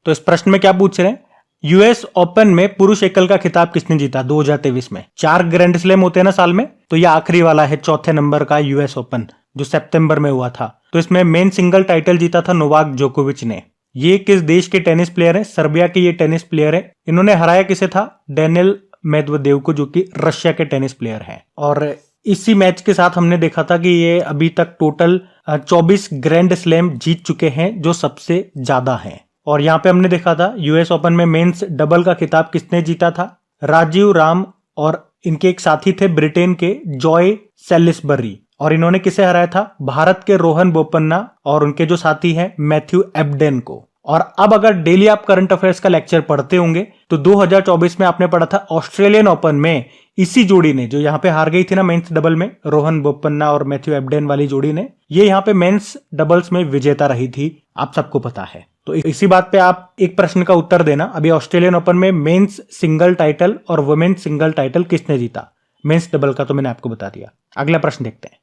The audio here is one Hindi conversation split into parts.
तो इस प्रश्न में क्या पूछ रहे हैं, यूएस ओपन में पुरुष एकल का खिताब किसने जीता 2023 में। 4 ग्रैंड स्लैम होते हैं ना साल में, तो ये आखिरी वाला है, चौथे नंबर का यूएस ओपन जो सितंबर में हुआ था। तो इसमें मेन सिंगल टाइटल जीता था नोवाक जोकोविच ने। ये किस देश के टेनिस प्लेयर है, सर्बिया के ये टेनिस प्लेयर है। इन्होंने हराया किसे था, डेनियल मेदवेदेव को, जो कि रशिया के टेनिस प्लेयर हैं। और इसी मैच के साथ हमने देखा था कि ये अभी तक टोटल 24 ग्रैंड स्लैम जीत चुके हैं, जो सबसे ज्यादा हैं। और यहाँ पे हमने देखा था यूएस ओपन में मेंस डबल का खिताब किसने जीता था, राजीव राम और इनके एक साथी थे ब्रिटेन के जॉय सेलिसबरी। और इन्होंने किसे हराया था, भारत के रोहन बोपन्ना और उनके जो साथी हैं मैथ्यू एब्डेन को। और अब अगर डेली आप करंट अफेयर्स का लेक्चर पढ़ते होंगे तो 2024 में आपने पढ़ा था ऑस्ट्रेलियन ओपन में इसी जोड़ी ने, जो यहाँ पे हार गई थी ना मेंस डबल में, रोहन बोपन्ना और मैथ्यू एब्डेन वाली जोड़ी ने, ये यहाँ पे मेंस डबल्स में विजेता रही थी, आप सबको पता है। तो इसी बात पे आप एक प्रश्न का उत्तर देना, अभी ऑस्ट्रेलियन ओपन में मेंस सिंगल टाइटल और वुमेन्स सिंगल टाइटल किसने जीता। मेंस डबल का तो मैंने आपको बता दिया। अगला प्रश्न देखते हैं।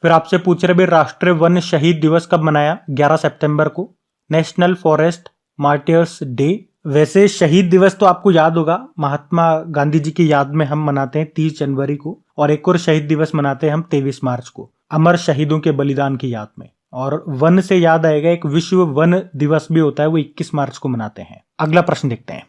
फिर आपसे पूछ रहे भाई राष्ट्रीय वन शहीद दिवस कब मनाया, 11 सितंबर को, नेशनल फॉरेस्ट मार्टियर्स डे। वैसे शहीद दिवस तो आपको याद होगा, महात्मा गांधी जी की याद में हम मनाते हैं 30 जनवरी को, और एक और शहीद दिवस मनाते हैं हम 23 मार्च को, अमर शहीदों के बलिदान की याद में। और वन से याद आएगा, एक विश्व वन दिवस भी होता है, वो 21 मार्च को मनाते हैं। अगला प्रश्न देखते हैं।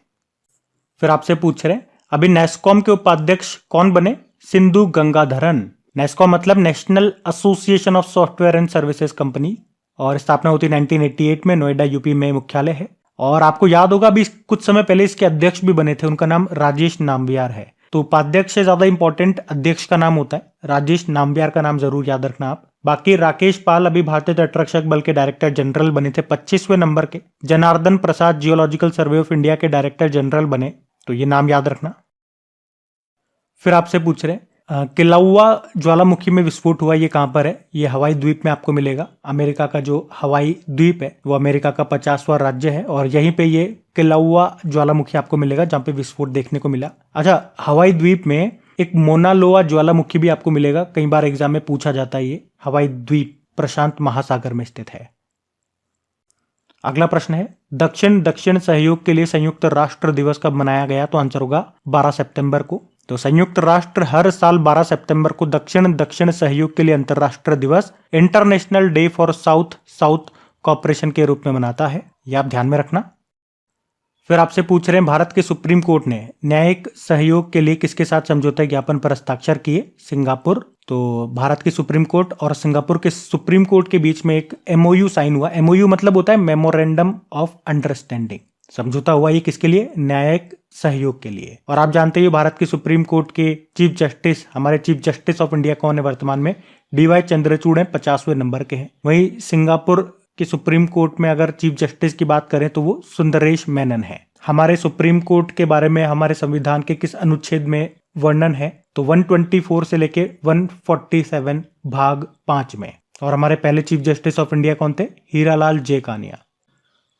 फिर आपसे पूछ रहे हैं अभी नेस्कॉम के उपाध्यक्ष कौन बने, सिंधु गंगाधरन। नेस्कॉम मतलब national association of software and services company, और स्थापना होती 1988 में, नोएडा यूपी में मुख्यालय है। और आपको याद होगा अभी कुछ समय पहले इसके अध्यक्ष भी बने थे, उनका नाम राजेश नाम्बियार है। तो उपाध्यक्ष से ज्यादा इंपॉर्टेंट अध्यक्ष का नाम होता है, राजेश नाम्बियार का नाम जरूर याद रखना आप। बाकी राकेश पाल अभी भारतीय तटरक्षक बल के डायरेक्टर जनरल बने थे 25वें नंबर के। जनार्दन प्रसाद जियोलॉजिकल सर्वे ऑफ इंडिया के डायरेक्टर जनरल बने, तो ये नाम याद रखना। फिर आपसे पूछ रहे किलाउआ ज्वालामुखी में विस्फोट हुआ, ये कहां पर है, ये हवाई द्वीप में आपको मिलेगा। अमेरिका का जो हवाई द्वीप है वो अमेरिका का 50वां राज्य है, और यहीं पे ये किलाउआ ज्वालामुखी आपको मिलेगा जहां पे विस्फोट देखने को मिला। अच्छा, हवाई द्वीप में एक मोनालोआ ज्वालामुखी भी आपको मिलेगा, कई बार एग्जाम में पूछा जाता है। ये हवाई द्वीप प्रशांत महासागर में स्थित है। अगला प्रश्न है दक्षिण दक्षिण सहयोग के लिए संयुक्त राष्ट्र दिवस कब मनाया गया, तो आंसर होगा 12 सितंबर को। तो संयुक्त राष्ट्र हर साल 12 सितंबर को दक्षिण दक्षिण सहयोग के लिए अंतरराष्ट्रीय दिवस, international day for south south cooperation के रूप में मनाता है, यह आप ध्यान में रखना। फिर आपसे पूछ रहे हैं भारत के सुप्रीम कोर्ट ने न्यायिक सहयोग के लिए किसके साथ समझौता ज्ञापन पर हस्ताक्षर किए, सिंगापुर। तो भारत की सुप्रीम कोर्ट और सिंगापुर के सुप्रीम कोर्ट के बीच में एक एमओयू साइन हुआ। एमओयू मतलब होता है मेमोरेंडम ऑफ अंडरस्टैंडिंग। समझौता हुआ ये किसके लिए, न्यायिक सहयोग के लिए। और आप जानते हैं भारत की सुप्रीम कोर्ट के चीफ जस्टिस, हमारे चीफ जस्टिस ऑफ इंडिया कौन है वर्तमान में, डीवाई चंद्रचूड़ हैं, 50वें नंबर के हैं। वहीं सिंगापुर की सुप्रीम कोर्ट में अगर चीफ जस्टिस की बात करें तो वो सुंदरेश मेनन है। हमारे सुप्रीम कोर्ट के बारे में हमारे संविधान के किस अनुच्छेद में वर्णन है, तो 124 से लेके 147 भाग 5 में। और हमारे पहले चीफ जस्टिस ऑफ इंडिया कौन थे, हीरालाल जे कानिया।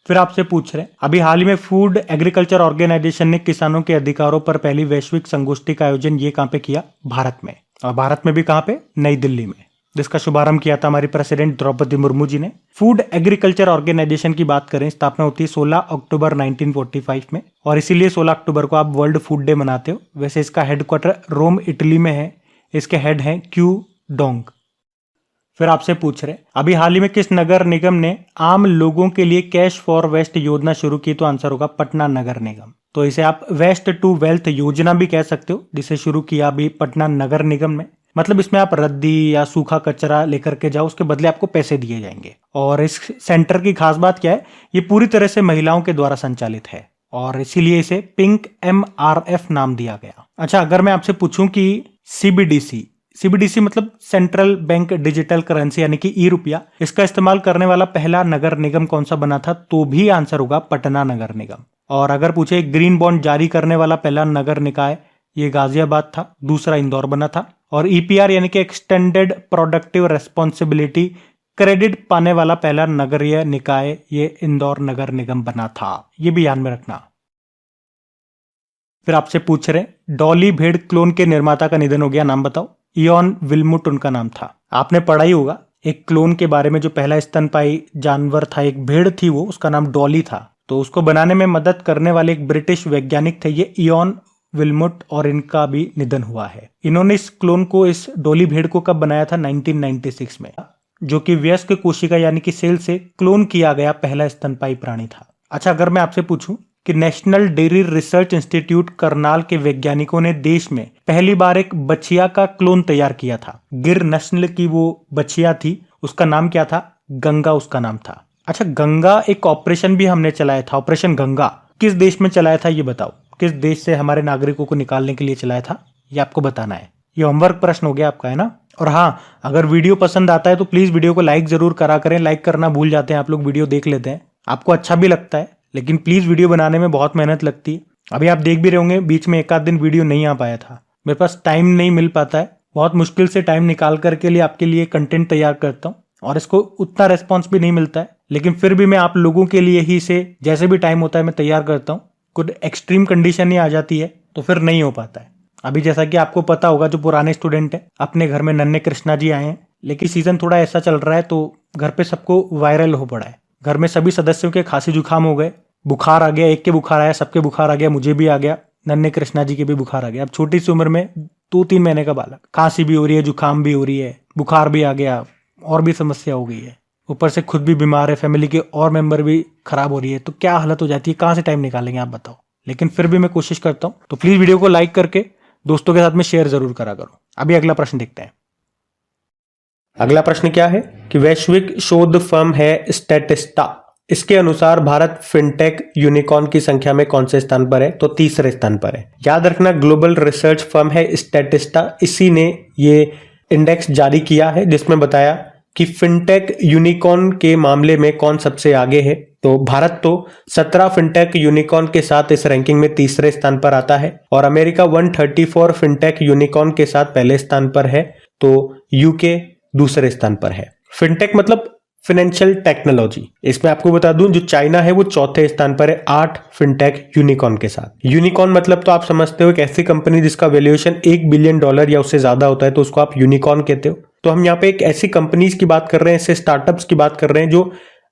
फिर आपसे पूछ रहे हैं अभी हाल ही में फूड एग्रीकल्चर ऑर्गेनाइजेशन ने किसानों के अधिकारों पर पहली वैश्विक संगोष्ठी का आयोजन ये कहां पे किया, भारत में। और भारत में भी कहां पे, नई दिल्ली में, जिसका शुभारंभ किया था हमारी प्रेसिडेंट द्रौपदी मुर्मू जी ने। फूड एग्रीकल्चर ऑर्गेनाइजेशन की बात करें, स्थापना होती है 16 अक्टूबर 1945 में, और इसीलिए 16 अक्टूबर को आप वर्ल्ड फूड डे मनाते हो। वैसे इसका हेडक्वार्टर रोम इटली में है, इसके हेड हैं क्यू डोंग। फिर आपसे पूछ रहे अभी हाल ही में किस नगर निगम ने आम लोगों के लिए कैश फॉर वेस्ट योजना शुरू की, तो आंसर होगा पटना नगर निगम। तो इसे आप वेस्ट टू वेल्थ योजना भी कह सकते हो, जिसे शुरू किया अभी पटना नगर निगम ने। मतलब इसमें आप रद्दी या सूखा कचरा लेकर के जाओ, उसके बदले आपको पैसे दिए जाएंगे। और इस सेंटर की खास बात क्या है, ये पूरी तरह से महिलाओं के द्वारा संचालित है, और इसीलिए इसे पिंक MRF नाम दिया गया। अच्छा, अगर मैं आपसे पूछूं कि CBDC मतलब सेंट्रल बैंक डिजिटल करेंसी यानी कि ई-रुपया, इसका इस्तेमाल करने वाला पहला नगर निगम कौन सा बना था, तो भी आंसर होगा पटना नगर निगम। और अगर पूछे ग्रीन बॉन्ड जारी करने वाला पहला नगर निकाय, ये गाजियाबाद था, दूसरा इंदौर बना था। और EPR यानी कि एक्सटेंडेड प्रोडक्टिव रेस्पॉन्सिबिलिटी क्रेडिट पाने वाला पहला नगरीय निकाय ये इंदौर नगर निगम बना था, ये भी ध्यान में रखना। फिर आपसे पूछ रहे डॉली भेड़ क्लोन के निर्माता का निधन हो गया, नाम बताओ। इयॉन विल्मुट उनका नाम था। आपने पढ़ा ही होगा एक क्लोन के बारे में। जो पहला स्तनपाई जानवर था, एक भेड़ थी वो, उसका नाम डॉली था। तो उसको बनाने में मदद करने वाले एक ब्रिटिश वैज्ञानिक थे ये इयॉन विल्मुट, और इनका भी निधन हुआ है। इन्होंने इस क्लोन को, इस डॉली भेड़ को कब बनाया था? 1996 में, जो कि वयस्क कोशिका यानी कि सेल से क्लोन किया गया पहला स्तनपाई प्राणी था। अच्छा, अगर मैं आपसे पूछूं कि national dairy research institute Karnal के वैज्ञानिकों ने देश में पहली बार एक बछिया का क्लोन तैयार किया था। गिर नस्ल की वो बछिया थी, उसका नाम क्या था? गंगा उसका नाम था। अच्छा, गंगा एक ऑपरेशन भी हमने चलाया था, ऑपरेशन गंगा। किस देश में चलाया था ये बताओ? किस देश से हमारे नागरिकों को निकालने के लिए चलाया था, ये आपको बताना है। ये होमवर्क प्रश्न हो गया आपका, है ना। और हाँ, अगर वीडियो पसंद आता है तो प्लीज वीडियो को लाइक जरूर करा करें। लाइक करना भूल जाते हैं आप लोग, वीडियो देख लेते हैं, आपको अच्छा भी लगता है, लेकिन प्लीज वीडियो बनाने में बहुत मेहनत लगती है। अभी आप देख भी रहे होंगे, बीच में एक आध दिन वीडियो नहीं आ पाया था, मेरे पास टाइम नहीं मिल पाता है। बहुत मुश्किल से टाइम निकाल करके लिए आपके लिए कंटेंट तैयार करता हूँ, और इसको उतना रेस्पॉन्स भी नहीं मिलता है, लेकिन फिर भी मैं आप लोगों के लिए ही इसे जैसे भी टाइम होता है मैं तैयार करता हूँ। कुछ एक्सट्रीम कंडीशन ही आ जाती है तो फिर नहीं हो पाता है। अभी जैसा कि आपको पता होगा, जो पुराने स्टूडेंट है, अपने घर में नन्हे कृष्णा जी आए हैं, लेकिन सीजन थोड़ा ऐसा चल रहा है तो घर पे सबको वायरल हो पड़ा है। घर में सभी सदस्यों के खांसी जुकाम हो गए, बुखार आ गया, एक के बुखार आया, सबके बुखार आ गया, मुझे भी आ गया, नन्हे कृष्णा जी के भी बुखार आ गया। अब छोटी सी उम्र में 2-3 महीने का बालक, खांसी भी हो रही है, जुकाम भी हो रही है, बुखार भी आ गया, और भी समस्या हो गई है। ऊपर से खुद भी बीमार है, फैमिली के और मेंबर भी खराब हो रही है, तो क्या हालत हो जाती है, कहाँ से टाइम निकालेंगे आप बताओ। लेकिन फिर भी मैं कोशिश करता हूँ, तो प्लीज वीडियो को लाइक करके दोस्तों के साथ में शेयर जरूर करा करो। अभी अगला प्रश्न देखते हैं। अगला प्रश्न क्या है कि वैश्विक शोध फर्म है स्टैटिस्टा, इसके अनुसार भारत फिनटेक यूनिकॉर्न की संख्या में कौन से स्थान पर है? तो तीसरे स्थान पर है। याद रखना, ग्लोबल रिसर्च फर्म है स्टैटिस्टा, इसी ने ये इंडेक्स जारी किया है जिसमें बताया कि फिनटेक यूनिकॉर्न के मामले में कौन सबसे आगे है। तो भारत तो 17 फिनटेक यूनिकॉर्न के साथ इस रैंकिंग में तीसरे स्थान पर आता है, और अमेरिका 134 फिनटेक यूनिकॉर्न के साथ पहले स्थान पर है, तो यूके दूसरे स्थान पर है। फिनटेक मतलब फाइनेंशियल टेक्नोलॉजी। इसमें आपको बता दूं, जो चाइना है वो चौथे स्थान पर है 8 फिनटेक यूनिकॉर्न के साथ। यूनिकॉर्न मतलब तो आप समझते हो, एक ऐसी कंपनी जिसका वैल्यूएशन $1 बिलियन या उससे ज्यादा होता है, तो उसको आप यूनिकॉर्न कहते हो। तो हम यहाँ पे एक ऐसी कंपनीज की बात कर रहे हैं, ऐसे स्टार्टअप्स की बात कर रहे हैं जो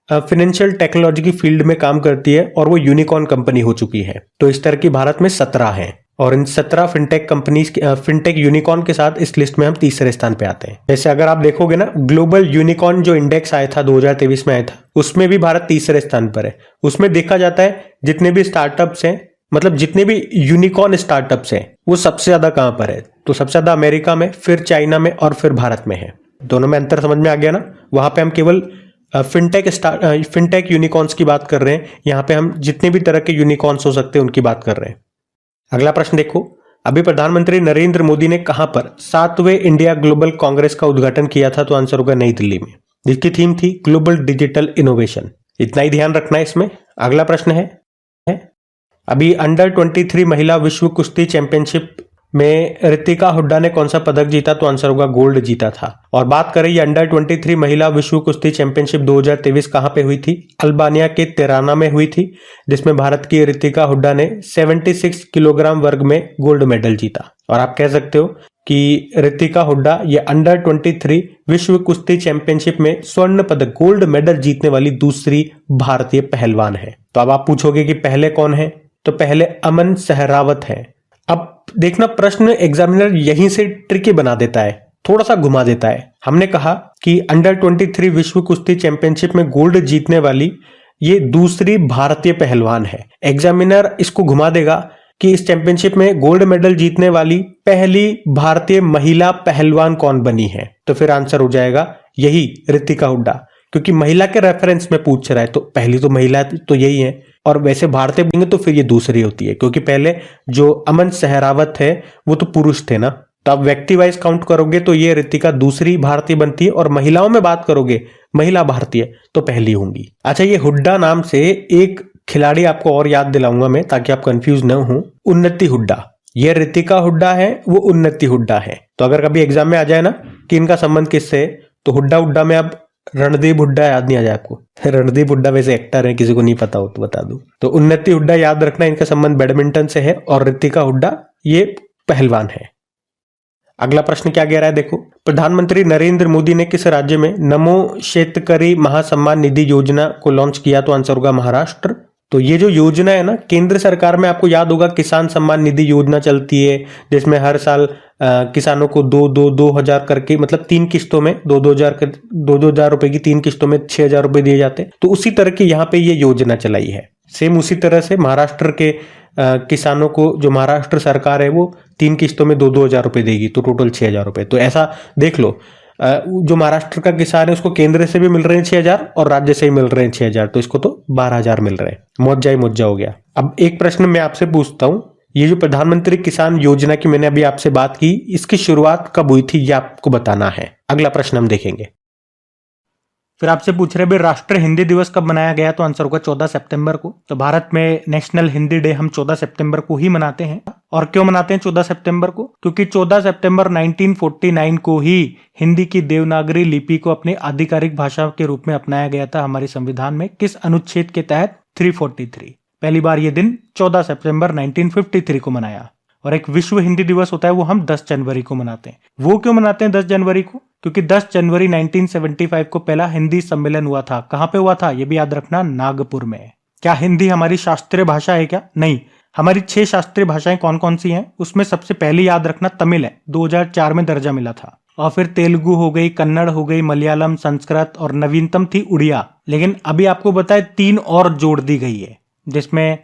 फाइनेंशियल टेक्नोलॉजी की फील्ड में काम करती है, और वो यूनिकॉर्न कंपनी हो चुकी है। तो इस तरह की भारत में 17 हैं, और इन 17 फिनटेक कंपनीज, फिनटेक यूनिकॉर्न के साथ इस लिस्ट में हम तीसरे स्थान पे आते हैं। जैसे अगर आप देखोगे ना, ग्लोबल यूनिकॉर्न जो इंडेक्स आया था 2023 में आया था, उसमें भी भारत तीसरे स्थान पर है। उसमें देखा जाता है जितने भी स्टार्टअप्स हैं, मतलब जितने भी यूनिकॉर्न स्टार्टअप्स हैं, वो सबसे ज्यादा कहां पर है? तो सबसे ज्यादा अमेरिका में, फिर चाइना में, और फिर भारत में है। दोनों में अंतर समझ में आ गया ना। वहां पे हम केवल फिनटेक यूनिकॉर्न्स की बात कर रहे हैं, यहाँ पे हम जितने भी तरह के यूनिकॉर्न्स हो सकते हैं उनकी बात कर रहे हैं। अगला प्रश्न देखो, अभी प्रधानमंत्री नरेंद्र मोदी ने कहां पर 7वें इंडिया ग्लोबल कांग्रेस का उद्घाटन किया था? तो आंसर होगा नई दिल्ली में, जिसकी थीम थी ग्लोबल डिजिटल इनोवेशन। इतना ही ध्यान रखना है इसमें। अगला प्रश्न है अभी अंडर 23 महिला विश्व कुश्ती चैंपियनशिप में ऋतिका हुड्डा ने कौन सा पदक जीता? तो आंसर होगा गोल्ड जीता था। और बात करें ये अंडर 23 महिला विश्व कुश्ती चैंपियनशिप 2023 कहां पे हुई थी? अल्बानिया के तिराना में हुई थी, जिसमें भारत की ऋतिका हुड्डा ने 76 किलोग्राम वर्ग में गोल्ड मेडल जीता। और आप कह सकते हो कि ऋतिका हुड्डा ये अंडर 23 विश्व कुश्ती चैंपियनशिप में स्वर्ण पदक, गोल्ड मेडल जीतने वाली दूसरी भारतीय पहलवान है। तो अब आप पूछोगे कि पहले कौन है? तो पहले अमन सहरावत है। अब देखना, प्रश्न एग्जामिनर यहीं से ट्रिकी बना देता है, थोड़ा सा घुमा देता है। हमने कहा कि अंडर 23 विश्व कुश्ती चैंपियनशिप में गोल्ड जीतने वाली ये दूसरी भारतीय पहलवान है। एग्जामिनर इसको घुमा देगा कि इस चैंपियनशिप में गोल्ड मेडल जीतने वाली पहली भारतीय महिला पहलवान कौन बनी है? तो फिर आंसर हो जाएगा यही ऋतिका हुड्डा, क्योंकि महिला के रेफरेंस में पूछ रहा है, तो पहली तो महिला तो यही है। और वैसे भारतीय बनेंगे तो फिर ये दूसरी होती है, क्योंकि पहले जो अमन सहरावत है वो तो पुरुष थे ना। तो आप व्यक्ति वाइज काउंट करोगे तो ये ऋतिका दूसरी भारतीय बनती है, और महिलाओं में बात करोगे महिला भारतीय तो पहली होंगी। अच्छा, ये हुड्डा नाम से एक खिलाड़ी आपको और याद दिलाऊंगा मैं, ताकि आप कंफ्यूज न हो। उन्नति हुड्डा, ये ऋतिका हुड्डा है, वो उन्नति हुड्डा है। तो अगर कभी एग्जाम में आ जाए ना कि इनका संबंध किससे है, तो हुड्डा हुड्डा में अब रणदीप हुड्डा याद नहीं आ जाए आपको। रणदीप हुड्डा वैसे एक्टर है, किसी को नहीं पता हो तो बता दूं। तो उन्नति हुड्डा याद रखना, इनका संबंध बैडमिंटन से है, और ऋतिका हुड्डा ये पहलवान है। अगला प्रश्न क्या कह रहा है, देखो, प्रधानमंत्री नरेंद्र मोदी ने किस राज्य में नमो शेतकरी महासम्मान निधि योजना को लॉन्च किया? तो आंसर होगा महाराष्ट्र। तो ये जो योजना है ना, केंद्र सरकार में, आपको याद होगा किसान सम्मान निधि योजना चलती है, जिसमें हर साल किसानों को 2,000 करके, मतलब 3 किस्तों में 2,000 रुपए की 3 किस्तों में 6,000 रुपए दिए जाते। तो उसी तरह की यहाँ पे ये योजना चलाई है। सेम उसी तरह से महाराष्ट्र के किसानों को, जो महाराष्ट्र सरकार है, वो 3 किस्तों में 2,000 रुपए देगी, तो टोटल 6,000 रुपए। तो ऐसा देख लो, जो महाराष्ट्र का किसान है उसको केंद्र से भी मिल रहे हैं 6,000 और राज्य से ही मिल रहे हैं 6,000, तो इसको तो 12,000 मिल रहे हैं। मौजा ही मौजा हो गया। अब एक प्रश्न मैं आपसे पूछता हूं, ये जो प्रधानमंत्री किसान योजना की मैंने अभी आपसे बात की, इसकी शुरुआत कब हुई थी, ये आपको बताना है। अगला प्रश्न हम देखेंगे। फिर आपसे पूछ रहे भाई राष्ट्रीय हिंदी दिवस कब मनाया गया? तो आंसर होगा 14 सितंबर को। तो भारत में नेशनल हिंदी डे हम 14 सितंबर को ही मनाते हैं। और क्यों मनाते हैं 14 सितंबर को? क्योंकि 14 सितंबर 1949 को ही हिंदी की देवनागरी लिपि को अपनी आधिकारिक भाषा के रूप में अपनाया गया था हमारे संविधान में। किस अनुच्छेद के तहत? 343। पहली बार ये दिन 14 सितंबर 1953 को मनाया। और एक विश्व हिंदी दिवस होता है, वो हम 10 जनवरी को मनाते हैं। वो क्यों मनाते हैं 10 जनवरी को? क्योंकि 10 जनवरी 1975 को पहला हिंदी सम्मेलन हुआ था। कहां पे हुआ था? ये भी याद रखना, नागपुर में। क्या हिंदी हमारी शास्त्रीय भाषा है क्या? नहीं। हमारी 6 शास्त्रीय भाषाएं कौन कौन सी हैं? उसमें सबसे पहले याद रखना तमिल है, 2004 में दर्जा मिला था। और फिर तेलुगु हो गई, कन्नड़ हो गई, मलयालम, संस्कृत, और नवीनतम थी उड़िया। लेकिन अभी आपको बताए 3 और जोड़ दी गई है, जिसमें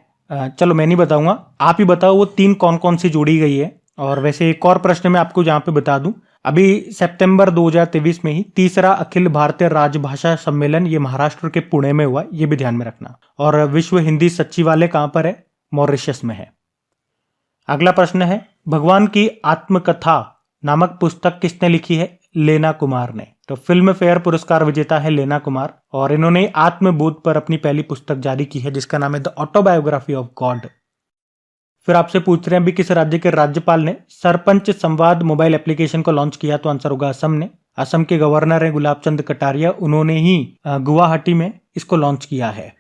चलो मैं नहीं बताऊंगा, आप ही बताओ वो 3 कौन कौन सी जोड़ी गई है। और वैसे एक और प्रश्न मैं आपको यहाँ पे बता दूं, अभी सितंबर 2023 में ही तीसरा अखिल भारतीय राजभाषा सम्मेलन ये महाराष्ट्र के पुणे में हुआ, ये भी ध्यान में रखना। और विश्व हिंदी सचिवालय कहां पर है? मॉरिशस में है। अगला प्रश्न है, भगवान की आत्मकथा नामक पुस्तक किसने लिखी है? लेना कुमार ने। तो फिल्म फेयर पुरस्कार विजेता है लेना कुमार, और इन्होंने आत्मबोध पर अपनी पहली पुस्तक जारी की है, जिसका नाम है द ऑटोबायोग्राफी ऑफ गॉड। फिर आपसे पूछ रहे हैं अभी किस राज्य के राज्यपाल ने सरपंच संवाद मोबाइल एप्लीकेशन को लॉन्च किया? तो आंसर होगा असम ने। असम के गवर्नर है गुलाब चंद कटारिया, उन्होंने ही गुवाहाटी में इसको लॉन्च किया है।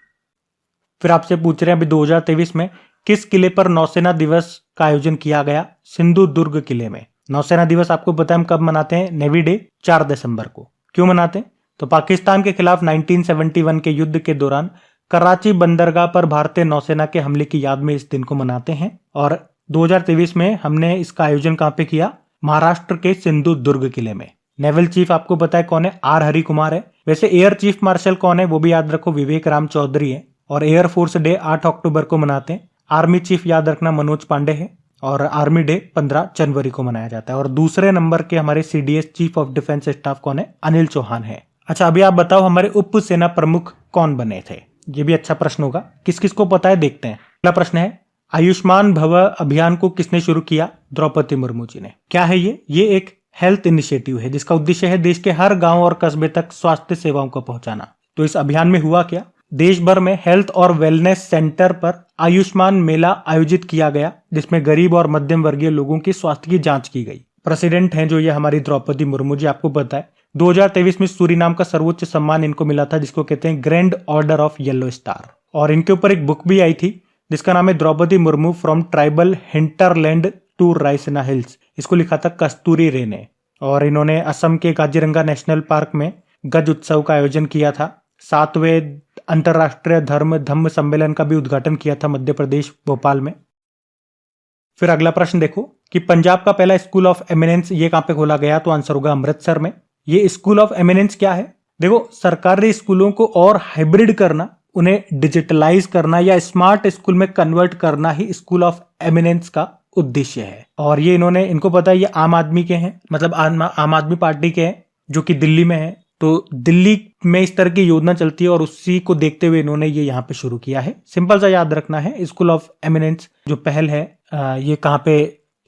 फिर आपसे पूछ रहे हैं अभी 2023 में किस किले पर नौसेना दिवस का आयोजन किया गया? सिंधु दुर्ग किले में। नौसेना दिवस आपको पता है हम कब मनाते हैं? नेवी डे 4 दिसंबर को। क्यों मनाते हैं? तो पाकिस्तान के खिलाफ 1971 के युद्ध के दौरान कराची बंदरगाह पर भारतीय नौसेना के हमले की याद में इस दिन को मनाते हैं। और 2023 में हमने इसका आयोजन कहां पे किया? महाराष्ट्र के सिंधु दुर्ग किले में। नेवल चीफ आपको पता है कौन है? आर हरि कुमार है। वैसे एयर चीफ मार्शल कौन है? वो भी याद रखो, विवेक राम चौधरी है। और एयर फोर्स डे 8 अक्टूबर को मनाते हैं। आर्मी चीफ याद रखना मनोज पांडे है। और आर्मी डे 15 जनवरी को मनाया जाता है। और दूसरे नंबर के हमारे CDS chief of defence staff कौन है? अनिल चौहान है। अच्छा, अभी आप बताओ हमारे उप सेना प्रमुख कौन बने थे? ये भी अच्छा प्रश्न होगा, किस किस को पता है देखते हैं। अगला प्रश्न है, आयुष्मान भव अभियान को किसने शुरू किया? द्रौपदी मुर्मू जी ने। क्या है ये एक हेल्थ इनिशिएटिव है जिसका उद्देश्य है देश के हर गांव और कस्बे तक स्वास्थ्य सेवाओं को पहुंचाना। तो इस अभियान में हुआ क्या? देश भर में हेल्थ और वेलनेस सेंटर पर आयुष्मान मेला आयोजित किया गया, जिसमें गरीब और मध्यम वर्गीय लोगों की स्वास्थ्य की जांच की गई। प्रेसिडेंट हैं जो ये हमारी द्रौपदी मुर्मू जी, आपको पता है 2023 में सूरीनाम का सर्वोच्च सम्मान इनको मिला था, जिसको कहते हैं grand order of yellow star. और इनके ऊपर एक बुक भी आई थी जिसका नाम है Droupadi Murmu from tribal hinterland to Raisina Hills. इसको लिखा था कस्तूरी रे ने। और इन्होंने असम के काजीरंगा नेशनल पार्क में गज उत्सव का आयोजन किया था। 7वें अंतर्राष्ट्रीय धम्म सम्मेलन का भी उद्घाटन किया था मध्य प्रदेश भोपाल में। फिर अगला प्रश्न देखो कि पंजाब का पहला स्कूल ऑफ एमिनेंस ये कहां पे खोला गया? तो आंसर होगा अमृतसर में। ये स्कूल ऑफ एमिनेंस क्या है? देखो, सरकारी स्कूलों को और हाइब्रिड करना, उन्हें डिजिटलाइज करना या स्मार्ट स्कूल में कन्वर्ट करना ही स्कूल ऑफ एमिनेंस का उद्देश्य है। और ये इनको पता है, ये आम आदमी के हैं, मतलब आम आदमी पार्टी के हैं जो कि दिल्ली में है। तो दिल्ली में इस तरह की योजना चलती है और उसी को देखते हुए इन्होंने ये यहाँ पे शुरू किया है। सिंपल सा याद रखना है, स्कूल ऑफ एमिनेंस जो पहल है ये कहाँ पे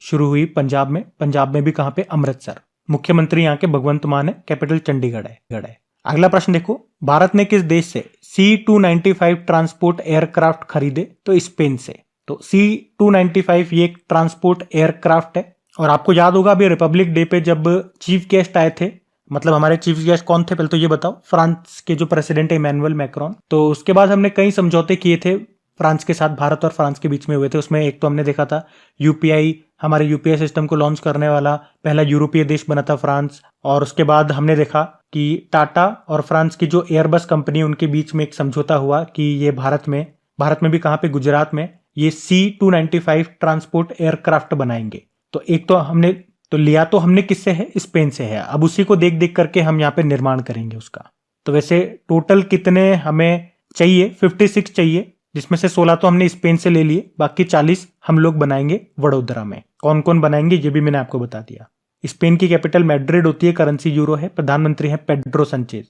शुरू हुई? पंजाब में। पंजाब में भी कहाँ पे? अमृतसर। मुख्यमंत्री यहाँ के भगवंत मान है, कैपिटल चंडीगढ़ है। अगला प्रश्न देखो, भारत ने किस देश से C-295 ट्रांसपोर्ट एयरक्राफ्ट खरीदे? तो स्पेन से। तो C-295 ये एक ट्रांसपोर्ट एयरक्राफ्ट है। और आपको याद होगा अभी रिपब्लिक डे पे जब चीफ गेस्ट आए थे, मतलब हमारे चीफ गेस्ट कौन थे? पहले तो ये बताओ। फ्रांस के जो प्रेसिडेंट है इमैनुअल मैक्रोन। तो उसके बाद हमने कई समझौते किए थे फ्रांस के साथ, भारत और फ्रांस के बीच में हुए थे। उसमें एक तो हमने देखा था UPI हमारे यूपीएस सिस्टम को लॉन्च करने वाला पहला यूरोपीय देश बना था फ्रांस। और उसके बाद हमने देखा कि टाटा और फ्रांस की जो एयरबस कंपनी उनके बीच में एक समझौता हुआ कि ये भारत में भी कहाँ पे, गुजरात में ये C-295 ट्रांसपोर्ट एयरक्राफ्ट बनाएंगे। तो एक तो हमने किससे है, स्पेन से है। अब उसी को देख देख करके हम यहाँ पे निर्माण करेंगे उसका। तो वैसे टोटल कितने हमें चाहिए, 56 चाहिए, जिसमें से 16 तो हमने स्पेन से ले लिए, बाकी 40 हम लोग बनाएंगे वडोदरा में। कौन कौन बनाएंगे ये भी मैंने आपको बता दिया। स्पेन की कैपिटल मैड्रिड होती है, करेंसी यूरो है, प्रधानमंत्री है पेड्रो संचेज।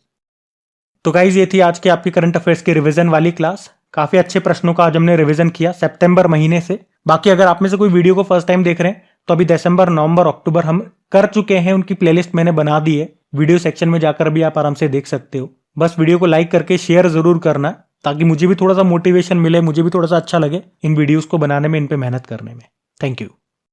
तो गाइज ये थी आज की आपकी करंट अफेयर्स की रिवीजन वाली क्लास। काफी अच्छे प्रश्नों का आज हमने रिवीजन किया सितंबर महीने से। बाकी अगर आप में से कोई वीडियो को फर्स्ट टाइम देख रहे हैं तो अभी दिसंबर, नवंबर, अक्टूबर हम कर चुके हैं, उनकी प्लेलिस्ट मैंने बना दी है। वीडियो सेक्शन में जाकर भी आप आराम से देख सकते हो। बस वीडियो को लाइक करके शेयर जरूर करना, ताकि मुझे भी थोड़ा सा मोटिवेशन मिले, मुझे भी थोड़ा सा अच्छा लगे इन वीडियोस को बनाने में, इन पे मेहनत करने में। Thank you.